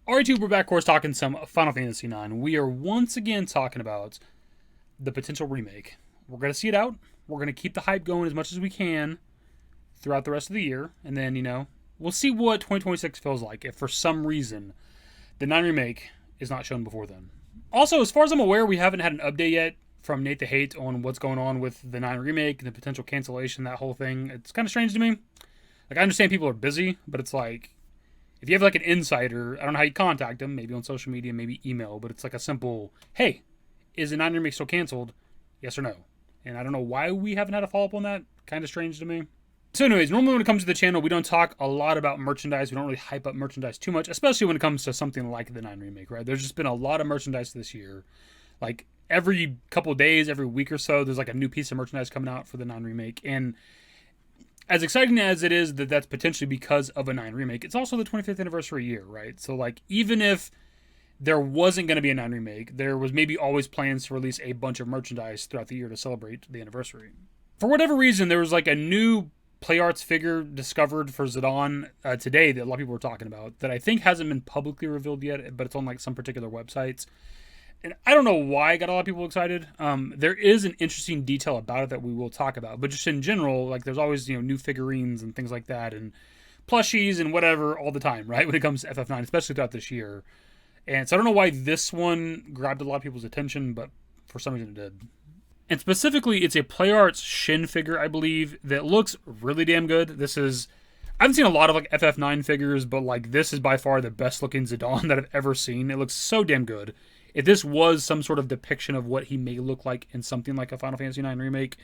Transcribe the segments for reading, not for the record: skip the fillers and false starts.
Alright, YouTube, we're back, of course, talking some Final Fantasy IX. We are once again talking about the potential remake. We're going to see it out. We're going to keep the hype going as much as we can throughout the rest of the year. And then, we'll see what 2026 feels like if for some reason the 9 Remake is not shown before then. Also, as far as I'm aware, we haven't had an update yet from Nate the Hate on what's going on with the 9 Remake and the potential cancellation, that whole thing. It's kind of strange to me. Like, I understand people are busy, but it's like, if you have like an insider, I don't know how you contact them, maybe on social media, maybe email, but it's like a simple, hey, is the 9 Remake still canceled? Yes or no? And I don't know why we haven't had a follow-up on that. Kind of strange to me. So anyways, normally when it comes to the channel, we don't talk a lot about merchandise. We don't really hype up merchandise too much, especially when it comes to something like the 9 Remake, right? There's just been a lot of merchandise this year. Like every couple of days, every week or so, there's like a new piece of merchandise coming out for the 9 Remake. And as exciting as it is that that's potentially because of a 9 Remake, it's also the 25th anniversary year, right? So like even if there wasn't going to be a 9 Remake, there was maybe always plans to release a bunch of merchandise throughout the year to celebrate the anniversary. For whatever reason, there was like a new PlayArts figure discovered for Zidane today that a lot of people were talking about that I think hasn't been publicly revealed yet, but it's on like some particular websites. And I don't know why I got a lot of people excited. There is an interesting detail about it that we will talk about. But just in general, like there's always, new figurines and things like that and plushies and whatever all the time, right? When it comes to FF9, especially throughout this year. And so I don't know why this one grabbed a lot of people's attention, but for some reason it did. And specifically, it's a PlayArts Shin figure, I believe, that looks really damn good. I haven't seen a lot of like FF9 figures, but like this is by far the best looking Zidane that I've ever seen. It looks so damn good. If this was some sort of depiction of what he may look like in something like a Final Fantasy IX Remake,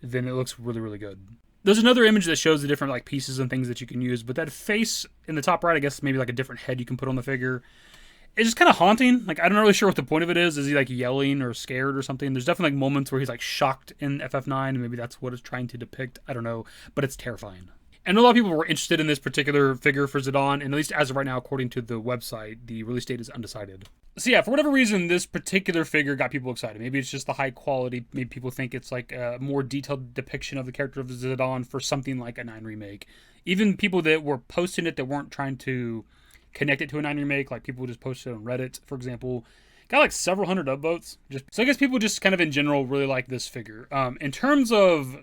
then it looks really, really good. There's another image that shows the different like pieces and things that you can use, but that face in the top right, I guess maybe like a different head you can put on the figure. It's just kind of haunting. Like, I'm not really sure what the point of it is. Is he like yelling or scared or something? There's definitely like moments where he's like shocked in FF9, and maybe that's what it's trying to depict. I don't know, but it's terrifying. And a lot of people were interested in this particular figure for Zidane, and at least as of right now, according to the website, the release date is undecided. So yeah, for whatever reason, this particular figure got people excited. Maybe it's just the high quality. Maybe people think it's like a more detailed depiction of the character of Zidane for something like a 9 Remake. Even people that were posting it that weren't trying to connect it to a 9 Remake, like people just posted on Reddit, for example, got like several hundred upvotes. So I guess people just kind of in general really like this figure. In terms of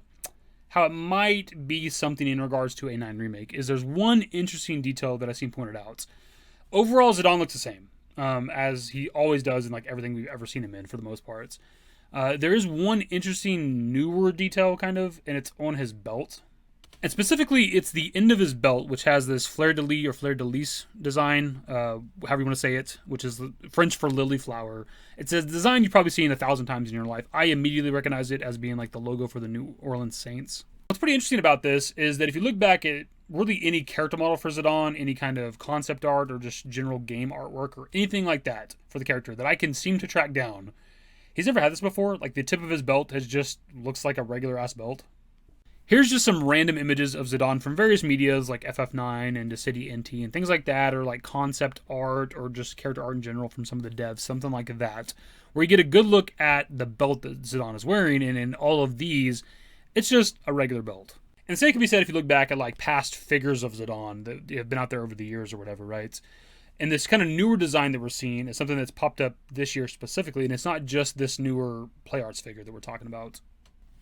how it might be something in regards to a 9 Remake, is there's one interesting detail that I've seen pointed out. Overall, Zidane looks the same, as he always does in like everything we've ever seen him in for the most parts. There is one interesting newer detail kind of, and it's on his belt. And specifically, it's the end of his belt, which has this fleur-de-lis or fleur-de-lis design, however you want to say it, which is French for lily flower. It's a design you've probably seen 1,000 times in your life. I immediately recognize it as being like the logo for the New Orleans Saints. What's pretty interesting about this is that if you look back at really any character model for Zidane, any kind of concept art or just general game artwork or anything like that for the character that I can seem to track down, he's never had this before. Like the tip of his belt looks like a regular ass belt. Here's just some random images of Zidane from various medias like FF9 and City NT and things like that, or like concept art or just character art in general from some of the devs, something like that, where you get a good look at the belt that Zidane is wearing, and in all of these, it's just a regular belt. And the same can be said if you look back at like past figures of Zidane that have been out there over the years or whatever, right? And this kind of newer design that we're seeing is something that's popped up this year specifically, and it's not just this newer PlayArts figure that we're talking about.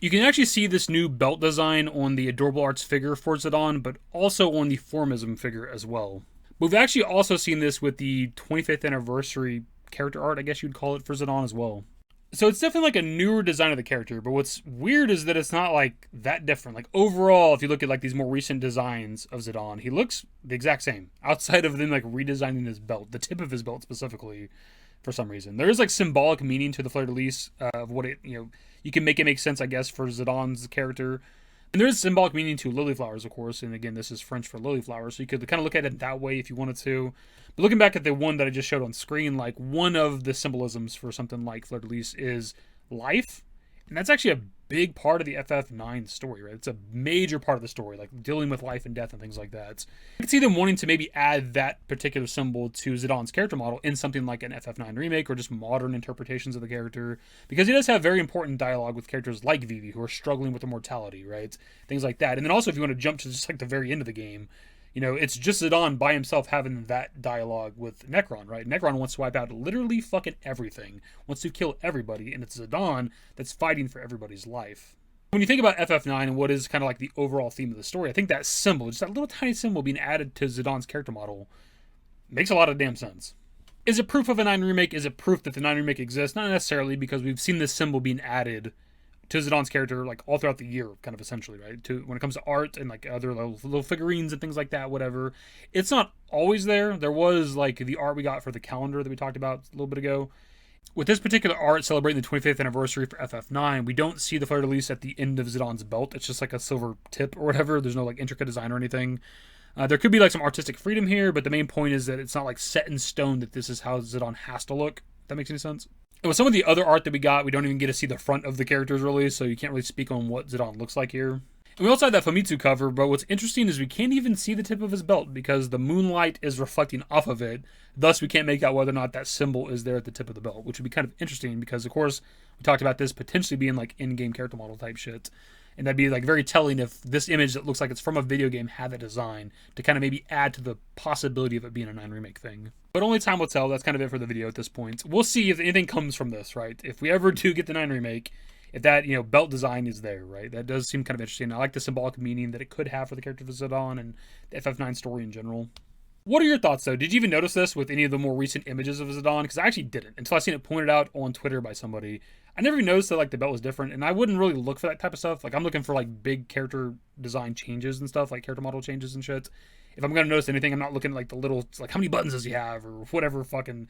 You can actually see this new belt design on the Adorable Arts figure for Zidane, but also on the Formism figure as well. We've actually also seen this with the 25th anniversary character art, I guess you'd call it, for Zidane as well. So it's definitely like a newer design of the character, but what's weird is that it's not like that different. Like overall, if you look at like these more recent designs of Zidane, he looks the exact same, outside of them like redesigning his belt, the tip of his belt specifically, for some reason. There is like symbolic meaning to the fleur-de-lis of what it, you can make it make sense, I guess, for Zidane's character. And there is symbolic meaning to lily flowers, of course, and again, this is French for lily flowers, so you could kind of look at it that way if you wanted to. But looking back at the one that I just showed on screen, like one of the symbolisms for something like fleur-de-lis is life, and that's actually a big part of the FF9 story, right? It's a major part of the story, like dealing with life and death and things like that. I could see them wanting to maybe add that particular symbol to Zidane's character model in something like an FF9 remake or just modern interpretations of the character, because he does have very important dialogue with characters like Vivi who are struggling with immortality, right? Things like that. And then also if you want to jump to just like the very end of the game, You know, it's just Zidane by himself having that dialogue with Necron, right? Necron wants to wipe out literally fucking everything, wants to kill everybody, and it's Zidane that's fighting for everybody's life. When you think about FF9 and what is kind of like the overall theme of the story, I think that symbol, just that little tiny symbol being added to Zidane's character model, makes a lot of damn sense. Is it proof of a 9 remake? Is it proof that the 9 remake exists? Not necessarily, because we've seen this symbol being added to Zidane's character like all throughout the year, kind of essentially, right? To when it comes to art and like other little figurines and things like that, whatever. It's not always there. There was like the art we got for the calendar that we talked about a little bit ago. With this particular art celebrating the 25th anniversary for FF9, we don't see the fleur-de-lis at the end of Zidane's belt. It's just like a silver tip or whatever. There's no like intricate design or anything. There could be like some artistic freedom here, but the main point is that it's not like set in stone that this is how Zidane has to look. If that makes any sense? And with some of the other art that we got, we don't even get to see the front of the characters really, so you can't really speak on what Zidane looks like here. And we also had that Famitsu cover, but what's interesting is we can't even see the tip of his belt because the moonlight is reflecting off of it. Thus, we can't make out whether or not that symbol is there at the tip of the belt, which would be kind of interesting because, of course, we talked about this potentially being like in-game character model type shit. And that'd be like very telling if this image that looks like it's from a video game had that design to kind of maybe add to the possibility of it being a 9 remake thing. But only time will tell. That's kind of it for the video at this point. We'll see if anything comes from this, right? If we ever do get the 9 remake, if that, you know, belt design is there, right? That does seem kind of interesting. I like the symbolic meaning that it could have for the character of Zidane and the FF9 story in general. What are your thoughts, though? Did you even notice this with any of the more recent images of Zidane? Because I actually didn't until I seen it pointed out on Twitter by somebody. I never even noticed that like the belt was different, and I wouldn't really look for that type of stuff. Like I'm looking for like big character design changes and stuff, like character model changes and shit. If I'm gonna notice anything, I'm not looking at like the little, like how many buttons does he have or whatever fucking.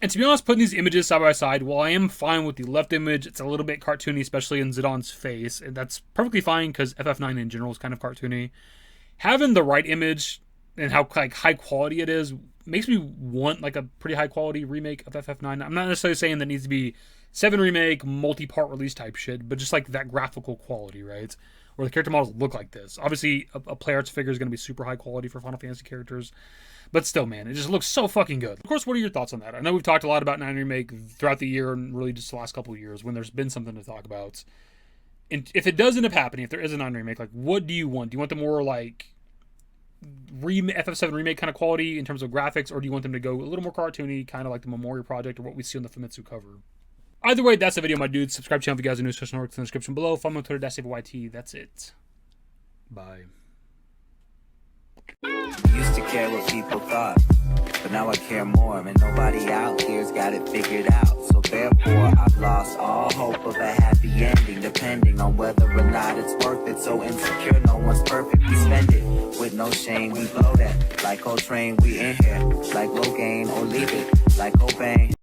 And to be honest, putting these images side by side, while I am fine with the left image, it's a little bit cartoony, especially in Zidane's face, and that's perfectly fine because FF9 in general is kind of cartoony. Having the right image and how like high quality it is makes me want like a pretty high quality remake of FF9. I'm not necessarily saying that needs to be 7 remake, multi-part release type shit, but just like that graphical quality, right? Where the character models look like this. Obviously, a PlayArts figure is going to be super high quality for Final Fantasy characters, but still, man, it just looks so fucking good. Of course, what are your thoughts on that? I know we've talked a lot about 9 remake throughout the year and really just the last couple of years when there's been something to talk about. And if it does end up happening, if there is a 9 remake, like what do you want? Do you want the more like FF7 remake kind of quality in terms of graphics, or do you want them to go a little more cartoony, kind of like the Memorial Project or what we see on the Famitsu cover? Either way, that's the video, my dudes. Subscribe to the channel if you guys are new. Special notes in the description below. Follow me on Twitter, @SaberYT. That's it. Bye. Used to care what people thought, but now I care more, and nobody out here's got it figured out. So therefore, I've lost all hope of a happy ending, depending on whether or not it's worth it. So insecure, no one's perfect. We spend it with no shame. We blow that like Coltrane. We in here like Rogaine, or leave it like Cobain.